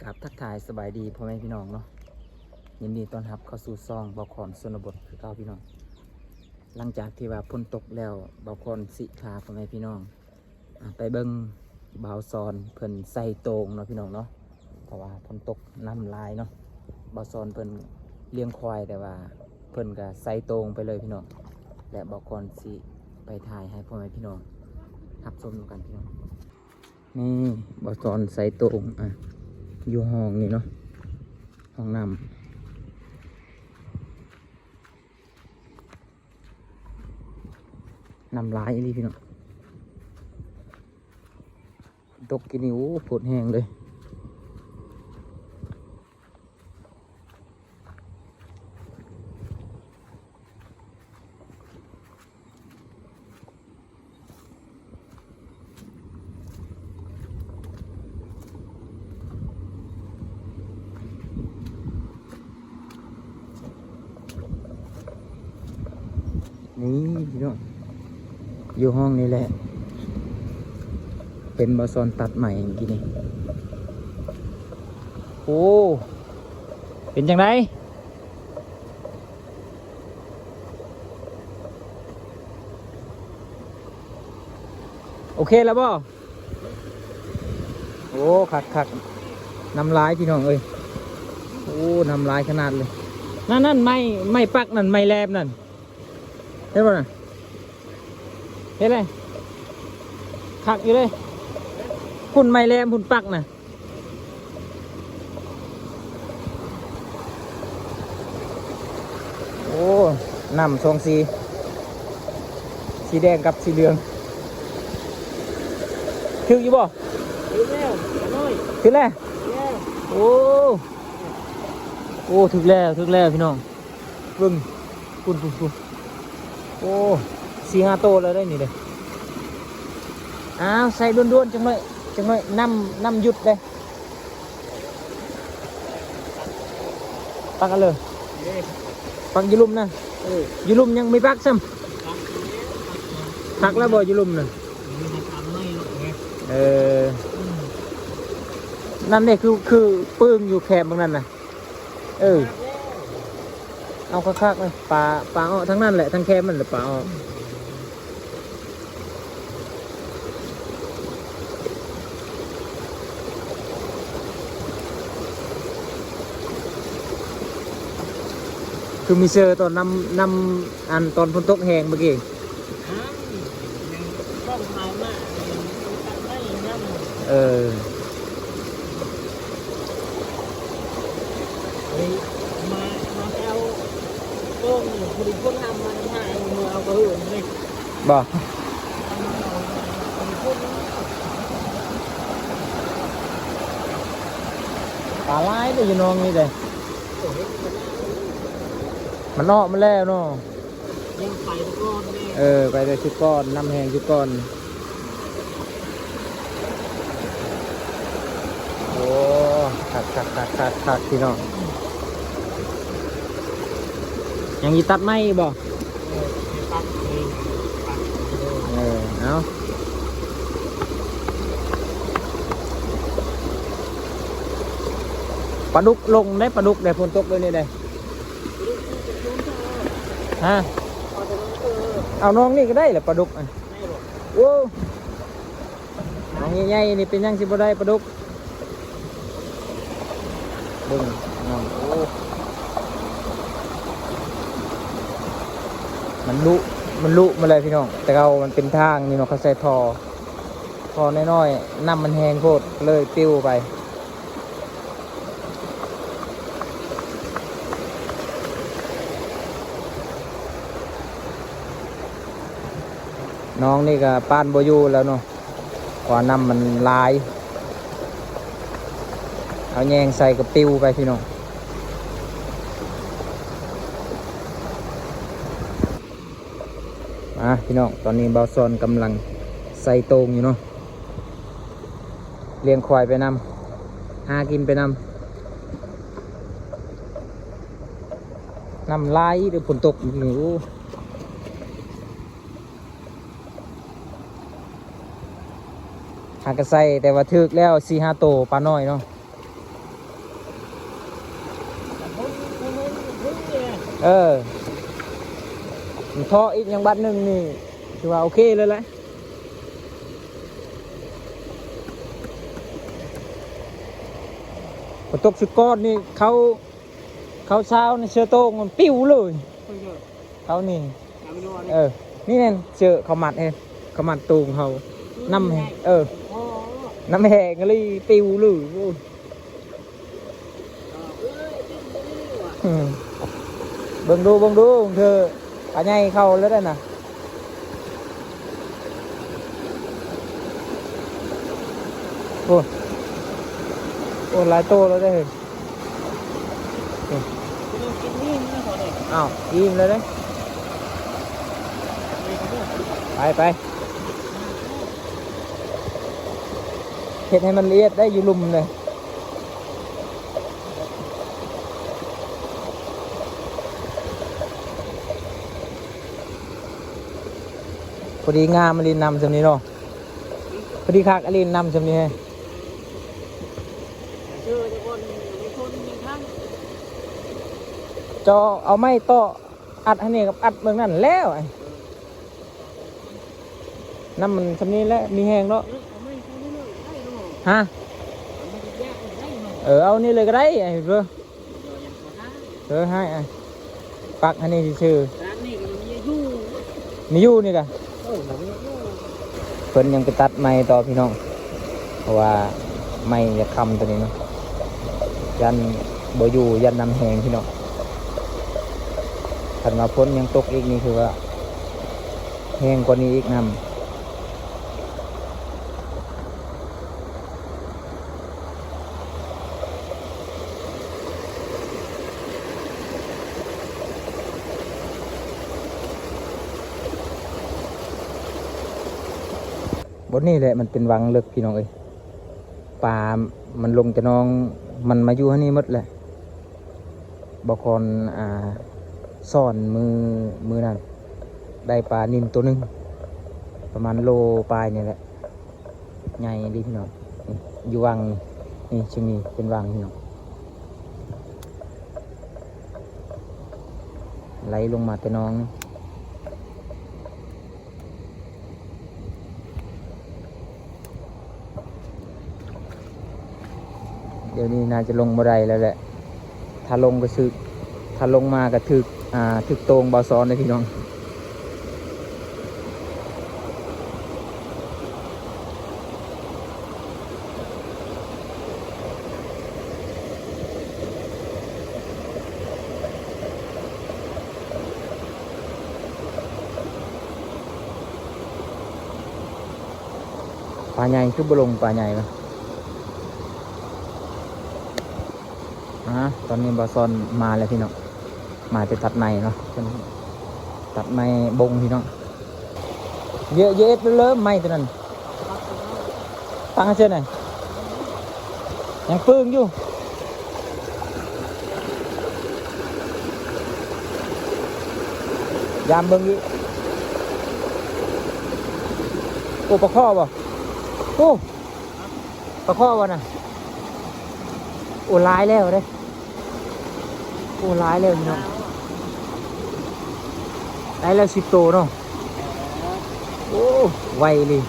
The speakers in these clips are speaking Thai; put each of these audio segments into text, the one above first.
ครับทักทายสบายดีพ่อแม่พี่น้องเนาะยินดีต้อนรับเข้าสู่ซองเบาคอนชนบทคือเก่าพี่น้องหลังจากที่ว่าฝนตกแล้วเบาคอนสิพาพ่อแม่พี่น้องไปเบิ้งเบาซอนเพิ่นใส่โตงเนาะพี่น้องเนาะเพราะว่าฝนตกน้ำลายเนาะเบาซอนเพิ่นเลี้ยงควายแต่ว่าเพิ่นก็ใส่โตงไปเลยพี่น้องและเบาคอนสิไปถ่ายให้พ่อแม่พี่น้องรับชมกันพี่น้องนี่เบาซอนใส่โตงอยู่ห้องนี่เนาะห้องน้ำลายนี่พี่น้องตกกินนิ้วปวดแห้งเลยนี่พี่น้องอยู่ห้องนี้แหละเป็นบอซอนตัดใหม่เมื่อกี้นี่โอ้เป็นจังไดโอเคแล้วบ่โอ้คักน้ำลายพี่น้องเอ้ยโอ้น้ำลายขนาดเลยนั่นไม่ปักนั่นไม่แลบนั่นเห็นป่ะน่ะเห็นเลยคักอยู่เลยพุ่นไม่แลมพุ่นปักน่ะโอ้น้ำทรงสีแดงกับสีเหลืองถึงอยู่บ่ถึงแล้วถึงแล้วโอ้ถึงแล้วพี่น้องเบิ่งพุ่นโอ้4-5 โตแล้วได้นี่เลยอ้าวใส่ด้วนๆจังเลยน้ำหยุดเลยปักกันเลยปักยูลุ่มนะยูลุ่มยังไม่ปักซ้ำปักแล้วบ่ยูลุ่มน่ะนั่นเนี่ยคือปื้งอยู่แคบบางนั้นน่ะเอาคักๆเลยปลาอ้อทั้งนั้นแหละทั้งแคบมันแหละปลาอ้อคือมีเซอร์ตอนนำอันตอนฝนตกแห้งเมื่อกี้ต้องถ่ายมามาเอาต้นผลิตคนนำมาถ่ายมือเอากระหือนี่บ่ปลาไหลได้ยินน้องนี่เลยมันเนาะมันแล้วเนาะยังไปก้อนไปเลยชุดก้อนน้ำแห้งชุดก้อนโอ้ขัดพี่น้องยังยีตัดไม่บ่เอาปลาดุกลงได้ปลาดุกได้ฝนตกเลยนี่ได้ฮะเอาน้องนี่ก็ได้แหละปลาดุกโอ้น้องใหญ่ๆนี่เป็นยังสิบ่ได้ปลาดุกดึงน้องโอ้มันลุมาเลยพี่น้องแต่มันเป็นทางนี่เนาะเขาใส่ทอน้อยๆน้ำมันแห้งโคตรเลยปิ้วไปน้องนี่ก็ป้านโบยูแล้วเนาะกว่าน้ำมันลายเอาแยงใส่กับปิวไปพี่น้องพี่น้องตอนนี้เบาซอนกำลังใส่โตงอยู่เนาะเลี้ยงควายไปนำหากินไปนำน้ำลายหรือฝนตกหนูหากระใส่แต่ว่าทึกแล้ว4-5 โตปลาน้อยเนาะ เออท่ออีกอย่างบัดหนึ่งนี่ถือว่าโอเคเลยแหละฝนตกชุดก้อนนี่เขาเช้าในเชือโต้งมันปิ้วเลยเขานี่นี่เนี่ยเจอเขามัดเองเขามัดตูงเขาน้ำแหงน้ำแหงเลยปิ้วเลยเบิ่งดูเธอปลาใหญ่เข้าแล้วได้น่ะโอ้หลายโตแล้วได้อ้าวอิ่มเลยได้ไปเห็ดให้มันละเอียดได้อยู่ลุ่มเลยพอดีงามอลินนำจำนี้เนาะพอดีคักอลินนำจำนี้ให้จอเอาไม้ต่ออัดให้นี่กับอัดเมืองนั่นแล้วไอ้น้ำมันจำนี้แล้วมีแห้งแล้วฮะเอานี่เลยก็ได้ไอ้เพื่อให้ไอ้ปักให้นี่ชื่อมีอยู่นี่กะเพิ่นยังไปตัดไม้ต่อพี่น้องเพราะว่าไม้จะคำตัวนี้เนาะยันบ่อยู่ยันน้ำแห้งพี่น้องถัดมาพ้นยังตกอีกนี่คือว่าแห้งกว่านี้อีกน้ำบนนี่แหละมันเป็นวังลึกพี่น้องเอ้ยป่ามันลงจะน้องมันมาอยู่ที่นี่หมดแหละบางคนซ่อนมือนั่นได้ปลานิลตัวนึงประมาณโลปลายนี่แหละใหญ่ดีพี่น้องอยู่วังนี่ชิมีเป็นวังพี่น้องไหลลงมาแต่น้องเดี๋ยวนี้น่าจะลงบ่ได้แล้วแหละถ้าลงก็ซึกถ้าลงมาก็ถึกโตงบอซ้อนเลยพี่น้องปลาใหญ่คือบลงปลาใหญ่นะตอนนี้บอซอนมาแล้วพี่น้องมาจะตัดไม้เนาะตัดไม้บงพี่น้องเยอะๆเริ่มไม้ตัวนั้นตั้งเช่นไหนยังปื้งอยู่ยามเบิ่งอยู่โอ้ปลาข้อบ่โอ้ปลาข้อบ่น่ะโอ้ลายแล้วเด้โอ้ลายแล้วพี่น้องได้แล้ว10 ตัวเนาะโอ้ไวเลย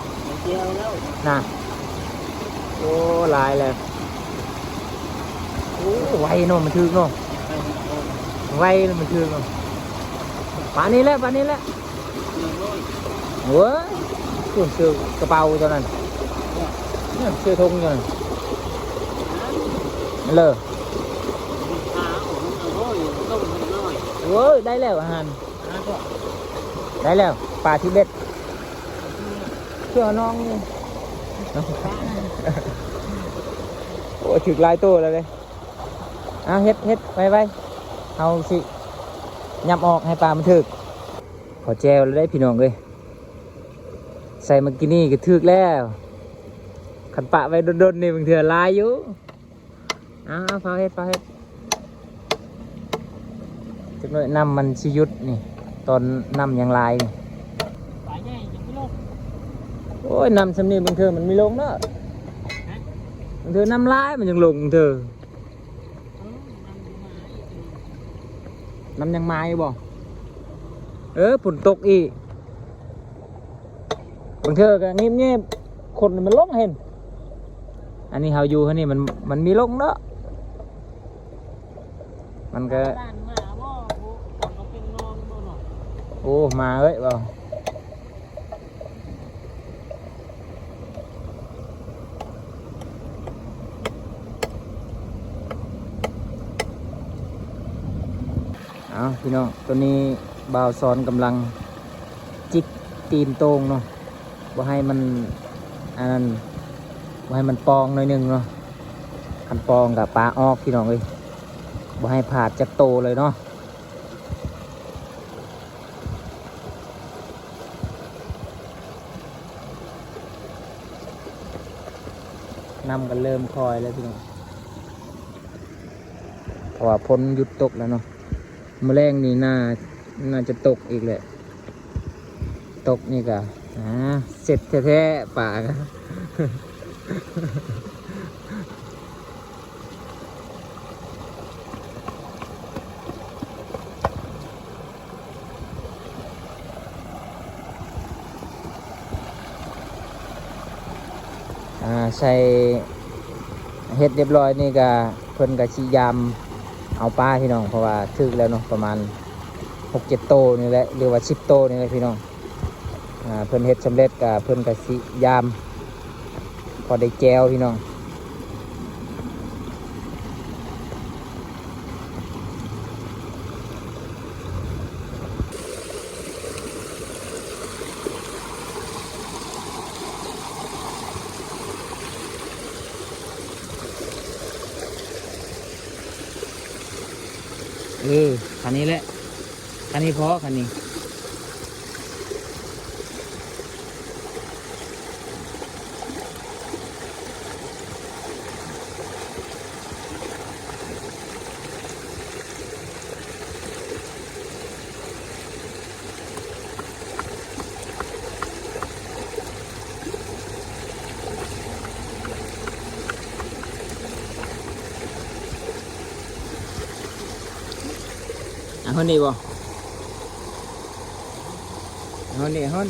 น่ะโอ้ลายแล้วโอ้ไวเนาะมันถึกเนาะไวมันถึกเนาะปลานี้แหละโอ้ยเสื้อกระเป๋าตัวนั้นเนี่ยเสื้อธงตัวนั้นเลยโอ้ยได้แล้วอาหารได้แล้วปลาทิเบ็ดเชื่อน้องโอ้ถึกลายตัวแล้วเลยเฮ็ดไปเอาสิยับออกให้ปลามันถึกขอแจวแล้วได้พี่น้องเลยใส่มากินนี่ก็ถึกแล้วขันปะไว้โดนๆนี่บางเถื่อลายอยู่ฟ้าเฮ็ดจักหน่อยน้ำมันชิยุดนี่ตอนน้ำยังลายนี่ปลาใหญ่ยังไม่ลงโอ้ยน้ำสำนีบางเถื่อมันไม่ลงเนาะบางเถื่อน้ำลายมันยังลงบางเถื่อ น้ำยังไม้บ่ฝนตกอีกบางเธอก็เงียบๆคนมันลงเห็นอันนี้เฮาอยู่เขานี่มันมีลงเนาะมันก็โอ้มาเอ้ยบ่เอาพี่น้องตัวนี้บ่าวสอนกำลังจิกตีนโต้งเนาะบ่ให้มันอันนั้นบ่ให้มันปองหน่อยหนึงเนาะคันปองกับปลาออกพี่น้องเอ้ยบ่ให้ผาดจากโตเลยเนาะนำกันเริ่มคอยแล้วพี่น้องเพราะว่าพ้นหยุดตกแล้วเนาะแมลงนี่น่าจะตกอีกแหละตกนี่ก็เสร็จแท้ๆป่าก็ใส่เฮ็ดเรียบร้อยนี่ก็เพิ่นก็สิยามเอาปลาพี่น้องเพราะว่าถึกแล้วเนาะประมาณ 6-7 โตนี่แหละหรือว่า10 โตนี่แหละพี่น้องเพิ่นเฮ็ดสำเร็จก็เพิ่นก็สิยามพอได้แจวพี่น้องคันนี้แหละคันนี้พอคันนี้ฮอนนี่บ่ฮอนนี่ฮอน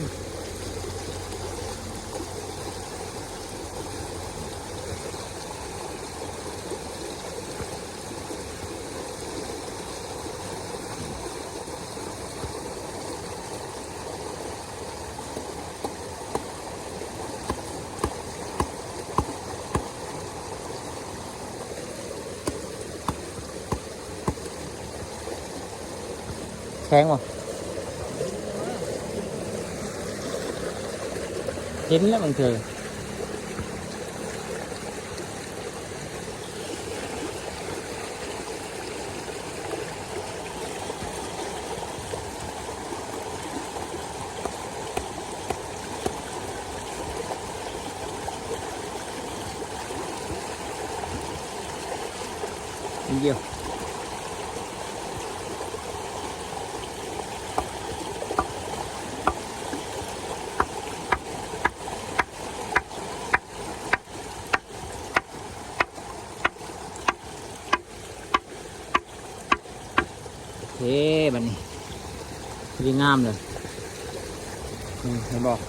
แข็งบ่เห็นแล้วบางเธอเดียวบัดนี้ดีงามเลยเห็นบอก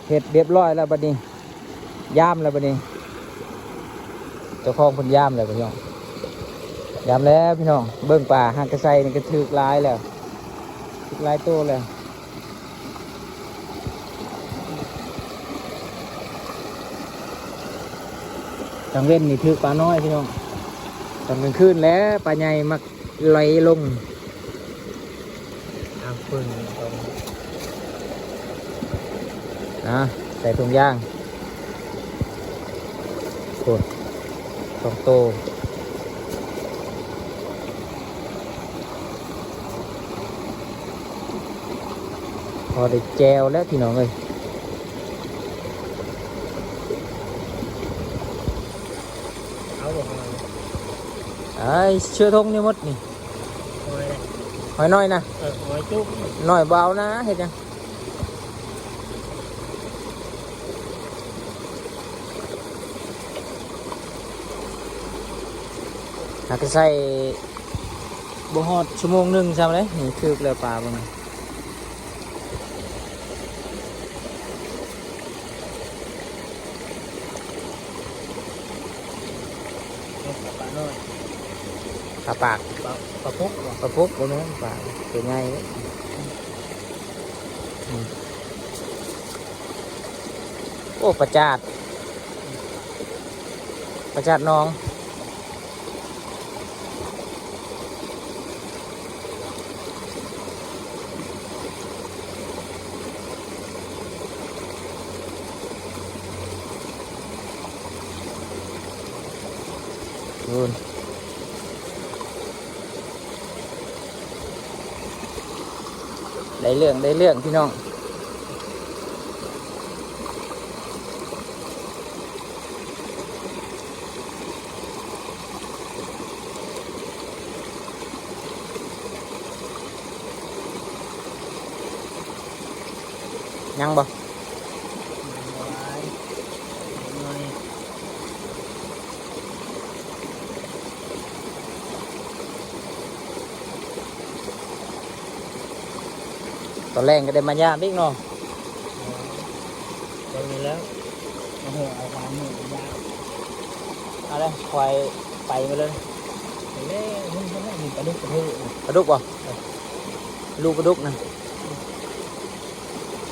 เห็ดเรียบร้อยแล้วบัดนี้ย่ามแล้วบัดนี้เจ้าของเพิ่นย่ามแล้วพี่น้องย่ามแล้วพี่น้องเบิ่งป่าหากระไซนี่ก็ถึกหลายแล้วถึกหลายตัวแล้วกลางเว้นนี่ถึกปลาน้อยพี่น้องตอนกลางคืนแล้วปลาใหญ่มักไหลลงทางพึ่งใส่ถุงย่างโอ้2 โต อได้แจวแล้วพี่น้องเลยเอาบอกมา ไอ้เชื่อทงนี่หมดนี่ หอยเลย หอยน้อยนะ หอยจุ๊บ น้อยเบานะเห็นยังหากจะใส่บ่ฮอดชั่วโมงหนึงใช่ไหมนี่คือเกลือปลาบ้าง ปลาน้อย ปลาปาก ปลาพุก ปลาพุกบ่แม่นปลาตัวใหญ่เลยโอ้ปลาจาดน้องดูนได้เรื่องพี่น้องยังบ่ หอยน้อย ตอนแรกก็ได้มายามอีกเนาะ ตรงนี้แล้วเอาหัวเอาความหมูยาว เอาเลยควายไปมาเลย เล่มึงก็ไม่มีปลาดุกกระเทย ปลาดุกบ่ลูกปลาดุกนะ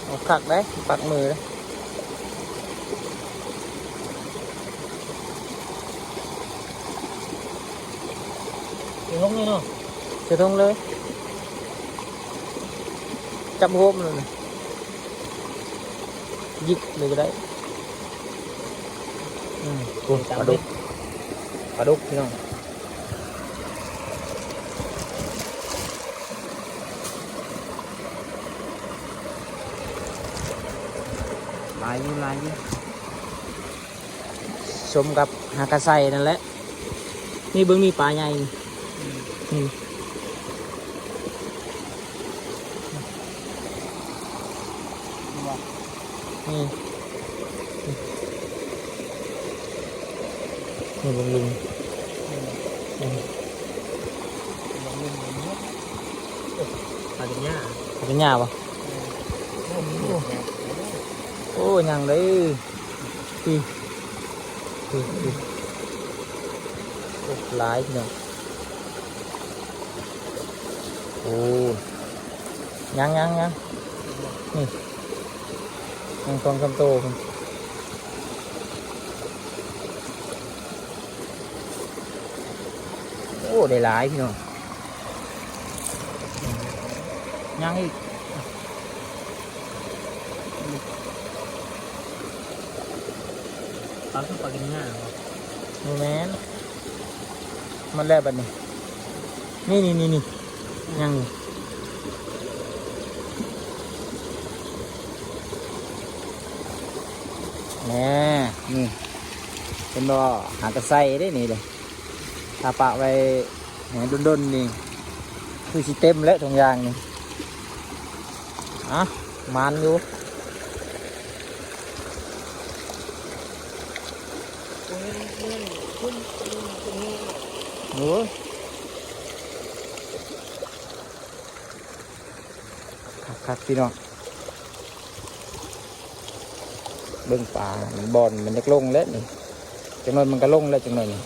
เอาขักได้ปักมือเลย อยู่ห้องนี้เนาะ เสือทงเลยจับโฮมเลยนะยิกเลยก็ได้ปลาดุกพี่น้องลายอยู่ชมกับหากระไซนั่นแหละนี่เบิ้งมีปลาใหญ่นี่ นี่นี่ลุงลุง ปลาดุกย่า เป็นหญ้าปะโอ้ยังได้พี่โอ้หลายทีเดียวโอ้ยังนี่ยังทองคำโตคุณโอ้ได้หลายพี่น้องยังอีก ปลาคือปลากินง่าย นี่แมนมันแล้วบัดนี้นี่ยังแน่นี่เป็นบ่หากระไซได้นี่เลยถ้าปะไว้แหนดนนี่คือสิเต็มแล้วทุกอย่างนี่อ่ะมันอยู่โอ้ยครับพี่น้องเบิ่งป่ามันบอลมันจะลงแล้วนี่จังหน่อยมันก็ลงแล้วจังหน่อยนี่